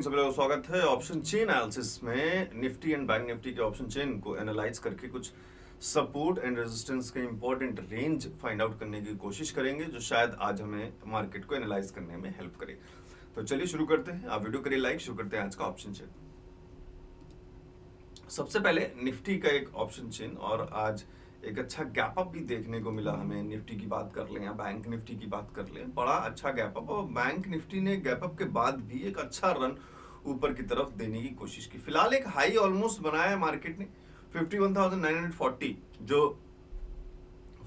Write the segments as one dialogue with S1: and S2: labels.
S1: सभी लोगों का स्वागत है ऑप्शन चेन एनालिसिस में। निफ्टी एंड बैंक निफ्टी के ऑप्शन चेन को एनालाइज करके कुछ सपोर्ट एंड रेजिस्टेंस के इंपॉर्टेंट रेंज फाइंड आउट करने की कोशिश करेंगे, जो शायद आज हमें मार्केट को एनालाइज करने में हेल्प करे। तो चलिए शुरू करते हैं। आप वीडियो करिए लाइक, शुरू करते हैं आज का ऑप्शन चेन। सबसे पहले निफ्टी का एक ऑप्शन चेन, और आज एक अच्छा गैप अप भी देखने को मिला हमें। निफ्टी की बात कर लें या बैंक निफ्टी की बात कर लें, बड़ा अच्छा गैप अप, और बैंक निफ्टी ने गैप अप के बाद भी एक अच्छा रन ऊपर की तरफ देने की कोशिश की। फिलहाल एक हाई ऑलमोस्ट बनाया है मार्केट ने 51,940, जो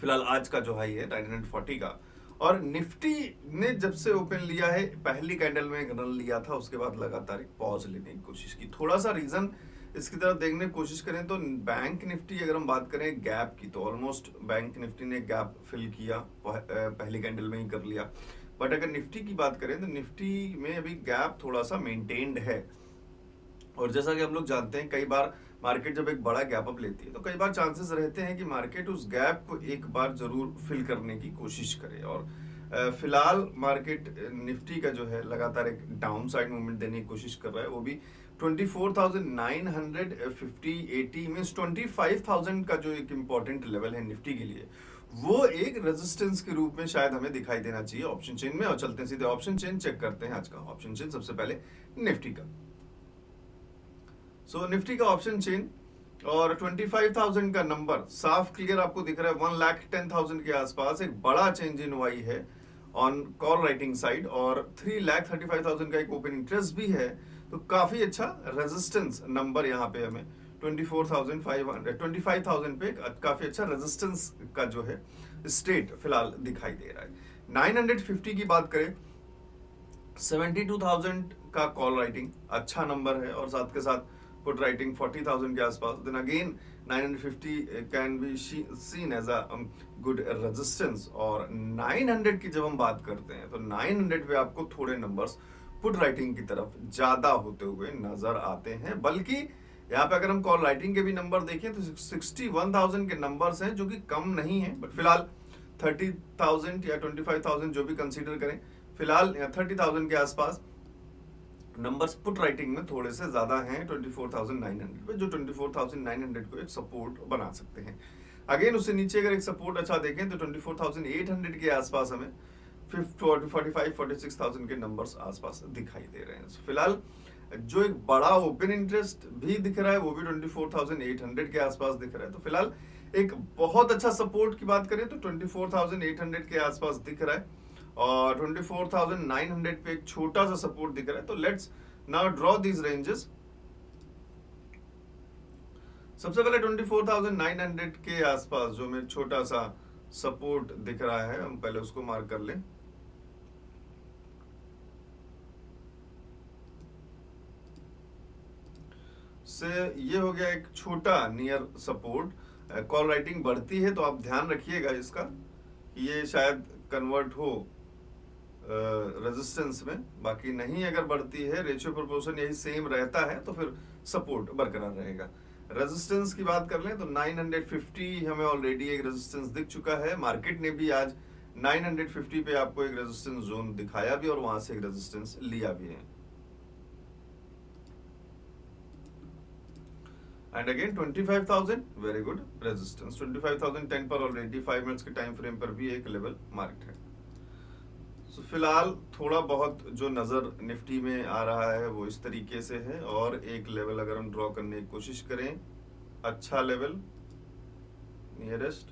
S1: फिलहाल आज का जो हाई है 940 का। और निफ्टी ने जब से ओपन लिया है, पहली कैंडल में एक रन लिया था, उसके बाद लगातार एक पॉज लेने की कोशिश की। थोड़ा सा रीजन इसकी तरफ देखने की कोशिश करें तो बैंक निफ्टी अगर हम बात करें गैप की, तो ऑलमोस्ट बैंक निफ्टी ने गैप फिल किया, पहली कैंडल में ही कर लिया। बट अगर निफ्टी की बात करें तो निफ्टी में अभी गैप थोड़ा सा मेंटेन्ड है। और जैसा कि हम लोग जानते हैं, कई बार मार्केट जब एक बड़ा गैप अप लेती है तो कई बार चांसेस रहते हैं कि मार्केट उस गैप को एक बार जरूर फिल करने की कोशिश करे। और फिलहाल मार्केट निफ्टी का जो है लगातार एक डाउन साइड मूवमेंट देने की कोशिश कर रहा है, वो भी 24,950 80 मींस 25,000 का जो एक इंपॉर्टेंट लेवल है निफ्टी के लिए, वो एक रेजिस्टेंस के रूप में शायद हमें दिखाई देना चाहिए ऑप्शन चेन में। और चलते हैं सीधे ऑप्शन चेन चेक करते हैं आज का ऑप्शन चेन। सबसे पहले निफ्टी का, सो निफ्टी का ऑप्शन चेन और 25,000 का नंबर साफ क्लियर आपको दिख रहा है। 1,10,000 के आसपास एक बड़ा चेंज इन वाई है ऑन कॉल राइटिंग साइड, और 3,35,000 का एक ओपन इंटरेस्ट भी है। तो काफी अच्छा रेजिस्टेंस नंबर यहाँ पे हमें 24,500 25,000 पे काफी अच्छा रेजिस्टेंस का जो है स्टेट फिलहाल दिखाई दे रहा है। 950 की बात करें, 72,000 का कॉल राइटिंग अच्छा नंबर है, और साथ के साथ पुट राइटिंग 40,000 के आसपास। Then again 950 can be seen as a good resistance. और 900 की जब हम बात करते हैं तो 900 पे आपको थोड़े नंबर्स पुट राइटिंग की तरफ ज्यादा होते हुए नजर आते हैं। बल्कि यहाँ पे अगर हम कॉल राइटिंग के भी नंबर देखें तो 61,000 के नंबर्स हैं, जो कि कम नहीं है। बट फिलहाल 30,000 या 25,000 जो भी कंसीडर करें, फिलहाल 30,000 के आसपास नंबर्स पुट राइटिंग में थोड़े से ज्यादा हैं 24,900 पे, जो 24,900 को एक सपोर्ट बना सकते हैं। अगेन उससे नीचे अगर एक सपोर्ट अच्छा देखें तो 24,800 के आसपास हमें 45,46,000 के नंबर्स आसपास दिखाई दे रहे हैं। फिलहाल जो एक बड़ा ओपन इंटरेस्ट भी दिख रहा है, वो भी 24,800 के आसपास दिख रहा है। तो फिलहाल एक बहुत अच्छा सपोर्ट की बात करें तो 24,800 के आसपास दिख रहा है, और 24,900 पे एक छोटा सा सपोर्ट दिख रहा है। तो let's now draw these ranges. सबसे पहले 24,900 के आसपास जो में छोटा सा सपोर्ट दिख रहा है, हम पहले उसको मार्क कर लें। से ये हो गया एक छोटा नियर सपोर्ट। कॉल राइटिंग बढ़ती है तो आप ध्यान रखिएगा इसका, ये शायद कन्वर्ट हो रेजिस्टेंस में। बाकी नहीं अगर बढ़ती है, रेशियो प्रोपोर्शन यही सेम रहता है, तो फिर सपोर्ट बरकरार रहेगा। रेजिस्टेंस की बात कर लें तो 950 हमें ऑलरेडी एक रेजिस्टेंस दिख चुका है। मार्केट ने भी आज 950 पे आपको एक रेजिस्टेंस जोन दिखाया भी, और वहां से एक रेजिस्टेंस लिया भी है। And again 25,000 very good resistance. 25,010 पर ऑलरेडी 5 मिनट्स के टाइम फ्रेम पर भी एक लेवल मार्क्ड है। So, फिलहाल थोड़ा बहुत जो नजर निफ्टी में आ रहा है वो इस तरीके से है। और एक लेवल अगर हम ड्रॉ करने की कोशिश करें, अच्छा लेवल नियरेस्ट,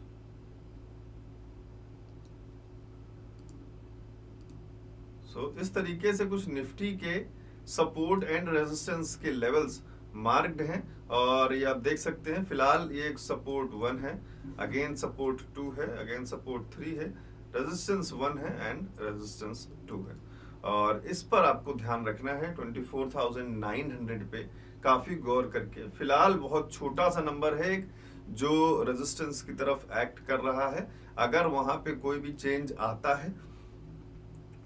S1: इस तरीके से कुछ निफ्टी के सपोर्ट एंड रेजिस्टेंस के लेवल्स मार्क्ड हैं। और ये आप देख सकते हैं, फिलहाल ये एक सपोर्ट 1 है, अगेन सपोर्ट 2 है, अगेन सपोर्ट 3 है, रेजिस्टेंस 1 है एंड रेजिस्टेंस 2 है। और इस पर आपको ध्यान रखना है 24,900 पे काफी गौर करके। फिलहाल बहुत छोटा सा नंबर है एक, जो रेजिस्टेंस की तरफ एक्ट कर रहा है। अगर वहां पे कोई भी चेंज आता है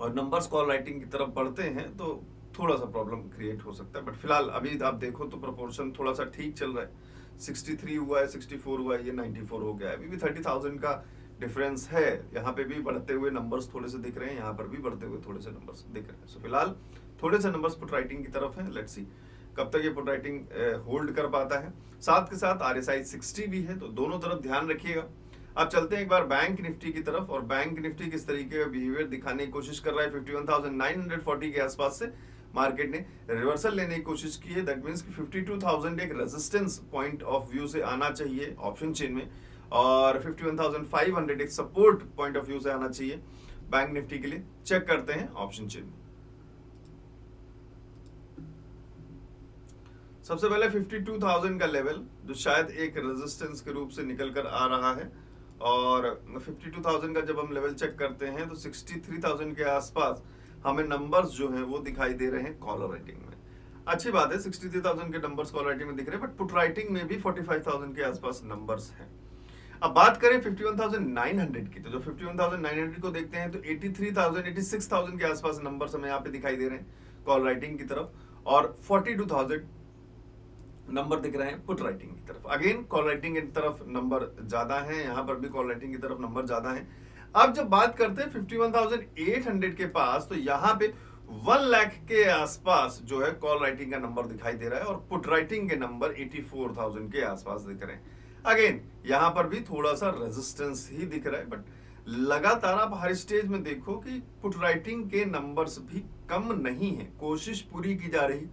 S1: और नंबर्स कॉल राइटिंग की तरफ बढ़ते हैं तो थोड़ा सा प्रॉब्लम क्रिएट हो सकता है। बट फिलहाल अभी आप देखो तो प्रोपोर्शन थोड़ा सा ठीक चल रहा है। 63 हुआ है, 64 हुआ है, ये 94 हो गया है। अभी भी 30,000 का डिफरेंस है। यहाँ पे भी बढ़ते हुए नंबर्स थोड़े से दिख रहे हैं, यहाँ पर भी बढ़ते हुए थोड़े से नंबर्स दिख रहे हैं। सो फिलहाल थोड़े से नंबर्स पुट राइटिंग की तरफ है, लेट्स सी कब तक ये पुट राइटिंग होल्ड कर पाता है। साथ के साथ RSI 60 भी है, तो दोनों तरफ ध्यान रखिएगा। अब चलते हैं एक बार बैंक निफ्टी की तरफ, और बैंक निफ्टी किस तरीके का बिहेवियर दिखाने की कोशिश कर रहा है। 51,940 के आसपास से मार्केट ने रिवर्सल लेने की कोशिश की है। दैट मींस कि 52,000 एक रेजिस्टेंस पॉइंट ऑफ व्यू से आना चाहिए ऑप्शन चेन में, और 51,500 एक सपोर्ट पॉइंट ऑफ व्यू से आना चाहिए बैंक निफ्टी के लिए। चेक करते हैं ऑप्शन चेन में। सबसे पहले 52,000 का लेवल जो शायद एक रेजिस्टेंस के रूप से निकल कर आ रहा है, और 52,000 का जब हम लेवल चेक करते हैं तो 63,000 के आसपास हमें नंबर्स जो हैं वो दिखाई दे रहे हैं कॉलर राइटिंग में। अच्छी बात है, 63,000 के नंबर्स कॉलर राइटिंग में दिख रहे हैं, बट पुट राइटिंग में भी 45,000 के आसपास नंबर्स हैं। अब बात करें 51,900 की, तो जो 51,900 को देखते हैं तो 83,000 86,000 के आसपास नंबर्स हमें यहाँ पे दिखाई दे रहे हैं कॉल राइटिंग की तरफ, और 42,000 नंबर दिख रहे हैं पुट राइटिंग की तरफ। अगेन कॉल राइटिंग की तरफ नंबर ज्यादा है, यहाँ पर भी कॉल राइटिंग की तरफ नंबर ज्यादा है। अब जब बात करते हैं 51,800 के पास, तो यहाँ पे 1 लाख के आसपास जो है कॉल राइटिंग का नंबर दिखाई दे रहा है, और पुट राइटिंग के नंबर 84,000 के आसपास दिख रहे हैं। अगेन यहाँ पर भी थोड़ा सा रेजिस्टेंस ही दिख रहा है, बट लगातार आप हर स्टेज में देखो कि पुट राइटिंग के नंबर्स भी कम नहीं है, कोशिश पूरी की जा रही।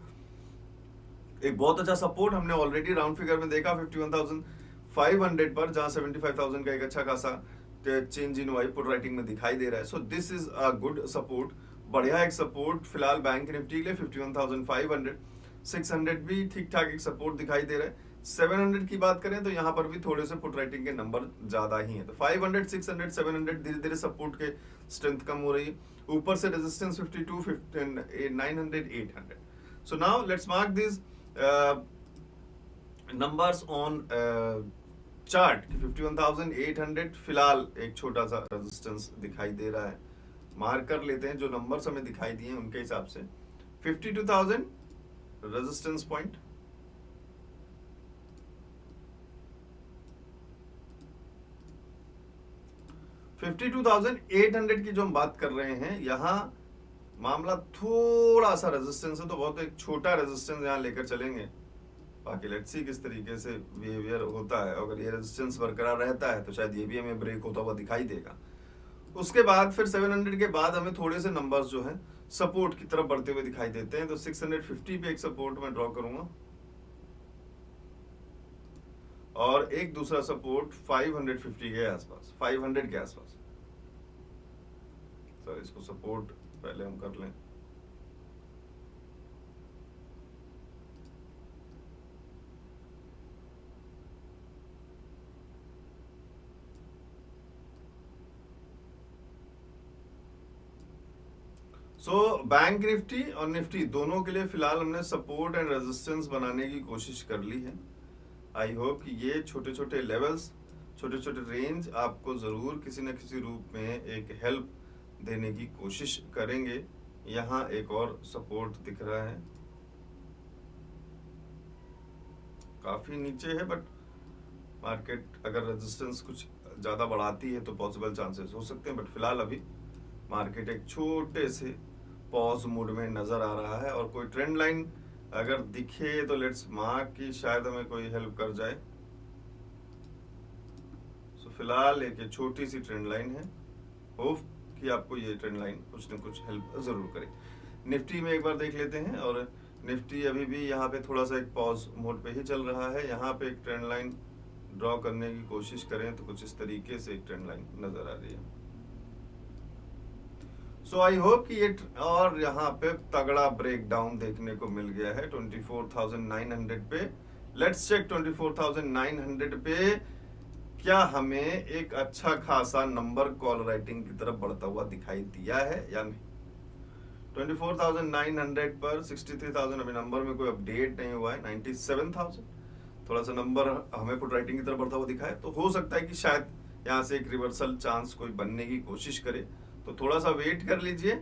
S1: एक बहुत अच्छा सपोर्ट हमने ऑलरेडी राउंड फिगर में देखा 51,500 पर, जहां 75,000 का एक अच्छा खासा change in Y put writing में दिखाई दे रहा है। So this is a good support, बढ़िया एक सपोर्ट फिलहाल बैंक निफ्टी के लिए 51,500। 600 भी ठीक ठाक एक सपोर्ट दिखाई दे रहा है। 700 की बात करें तो यहाँ पर भी थोड़े से पुट राइटिंग के नंबर ज्यादा ही हैं, तो 500 600 700 धीरे धीरे सपोर्ट के स्ट्रेंथ कम हो रही है। ऊपर से resistance 52 900 800। So now let's mark this numbers on chart. 51,800 फिलहाल एक छोटा सा रेजिस्टेंस दिखाई दे रहा है, मार्क कर लेते हैं जो नंबर्स हमें दिखाई दिए उनके हिसाब से। 52,000 रेजिस्टेंस पॉइंट, 52,800 की जो हम बात कर रहे हैं, यहां मामला थोड़ा सा रेजिस्टेंस है, तो बहुत एक छोटा रेजिस्टेंस यहां लेकर चलेंगे। बाकी लेट्स सी किस तरीके से बिहेवियर होता है। अगर ये रेजिस्टेंस बरकरार रहता है तो शायद ये भी हमें ब्रेक होता हुआ दिखाई देगा। उसके बाद फिर 700 के बाद हमें थोड़े से नंबर्स जो हैं सपोर्ट की तरफ बढ़ते हुए दिखाई देते हैं, तो 650 पे एक सपोर्ट मैं ड्रॉ करूंगा, और एक दूसरा सपोर्ट 550 के आसपास, 500 के आसपास। सर इसको सपोर्ट पहले हम कर लें। बैंक निफ्टी और निफ्टी दोनों के लिए फिलहाल हमने सपोर्ट एंड रेजिस्टेंस बनाने की कोशिश कर ली है। आई होप कि ये छोटे छोटे लेवल्स, छोटे छोटे रेंज आपको जरूर किसी न किसी रूप में एक हेल्प देने की कोशिश करेंगे। यहाँ एक और सपोर्ट दिख रहा है, काफी नीचे है, बट मार्केट अगर रेजिस्टेंस कुछ ज्यादा बढ़ाती है तो पॉसिबल चांसेस हो सकते हैं, बट फिलहाल अभी मार्केट एक छोटे से पॉज मोड में नजर आ रहा है। और कोई ट्रेंड लाइन अगर दिखे तो लेट्स मार्क कि शायद हमें कोई हेल्प कर जाए। सो फिलहाल एक छोटी सी ट्रेंड लाइन है, होप कि आपको ये ट्रेंड लाइन कुछ न कुछ हेल्प जरूर करे। निफ्टी में एक बार देख लेते हैं, और निफ्टी अभी भी यहाँ पे थोड़ा सा एक पॉज मोड पे ही चल रहा है। यहाँ पे एक ट्रेंड लाइन ड्रॉ करने की कोशिश करें तो कुछ इस तरीके से एक ट्रेंड लाइन नजर आ रही है। सो आई होप कि ये और यहाँ पे तगड़ा ब्रेकडाउन देखने को मिल गया है 24,900 पे। लेट्स चेक 24,900 पे क्या हमें एक अच्छा खासा नंबर कॉल राइटिंग की तरफ बढ़ता हुआ दिखाई दिया है या नहीं। 24,900 पर 63,000 अभी नंबर में कोई अपडेट नहीं हुआ है। 97,000 थोड़ा सा नंबर हमें पुट राइटिंग की तरफ बढ़ता हुआ दिखा है, तो हो सकता है कि शायद यहाँ से एक रिवर्सल चांस कोई बनने की कोशिश करे, तो थोड़ा सा वेट कर लीजिए।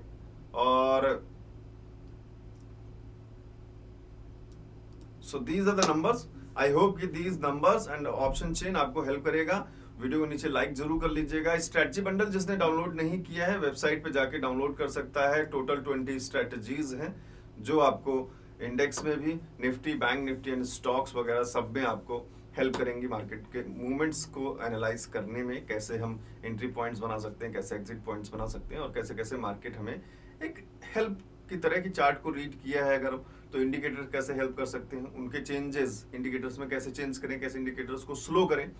S1: और so these are the numbers. I hope कि these numbers and option chain आपको हेल्प करेगा। वीडियो को नीचे लाइक जरूर कर लीजिएगा। स्ट्रेटजी बंडल जिसने डाउनलोड नहीं किया है वेबसाइट पे जाके डाउनलोड कर सकता है। टोटल 20 स्ट्रेटजीज हैं जो आपको इंडेक्स में भी, Nifty, bank Nifty and stocks वगैरह सब में आपको हेल्प करेंगी मार्केट के मूवमेंट्स को एनालाइज करने में, कैसे हम एंट्री पॉइंट्स बना सकते हैं, कैसे एग्जिट पॉइंट्स बना सकते हैं, और कैसे कैसे मार्केट हमें एक हेल्प की तरह की चार्ट को रीड किया है अगर, तो इंडिकेटर्स कैसे हेल्प कर सकते हैं, उनके चेंजेस इंडिकेटर्स में कैसे चेंज करें, कैसे इंडिकेटर्स को स्लो करें,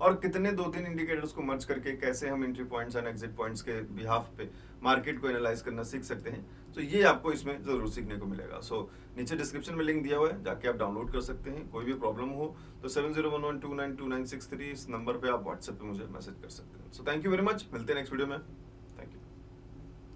S1: और कितने 2-3 इंडिकेटर्स को मर्ज करके कैसे हम entry points and exit points के बिहाफ पे मार्केट को एनालाइज करना सीख सकते हैं। तो ये आपको इसमें जरूर सीखने को मिलेगा। सो नीचे डिस्क्रिप्शन में लिंक दिया हुआ है, जाके आप डाउनलोड कर सकते हैं। कोई भी प्रॉब्लम हो तो 7011292963 इस नंबर पे आप व्हाट्सएप पे मुझे मैसेज कर सकते हैं। So thank you very much, मिलते हैं नेक्स्ट वीडियो में।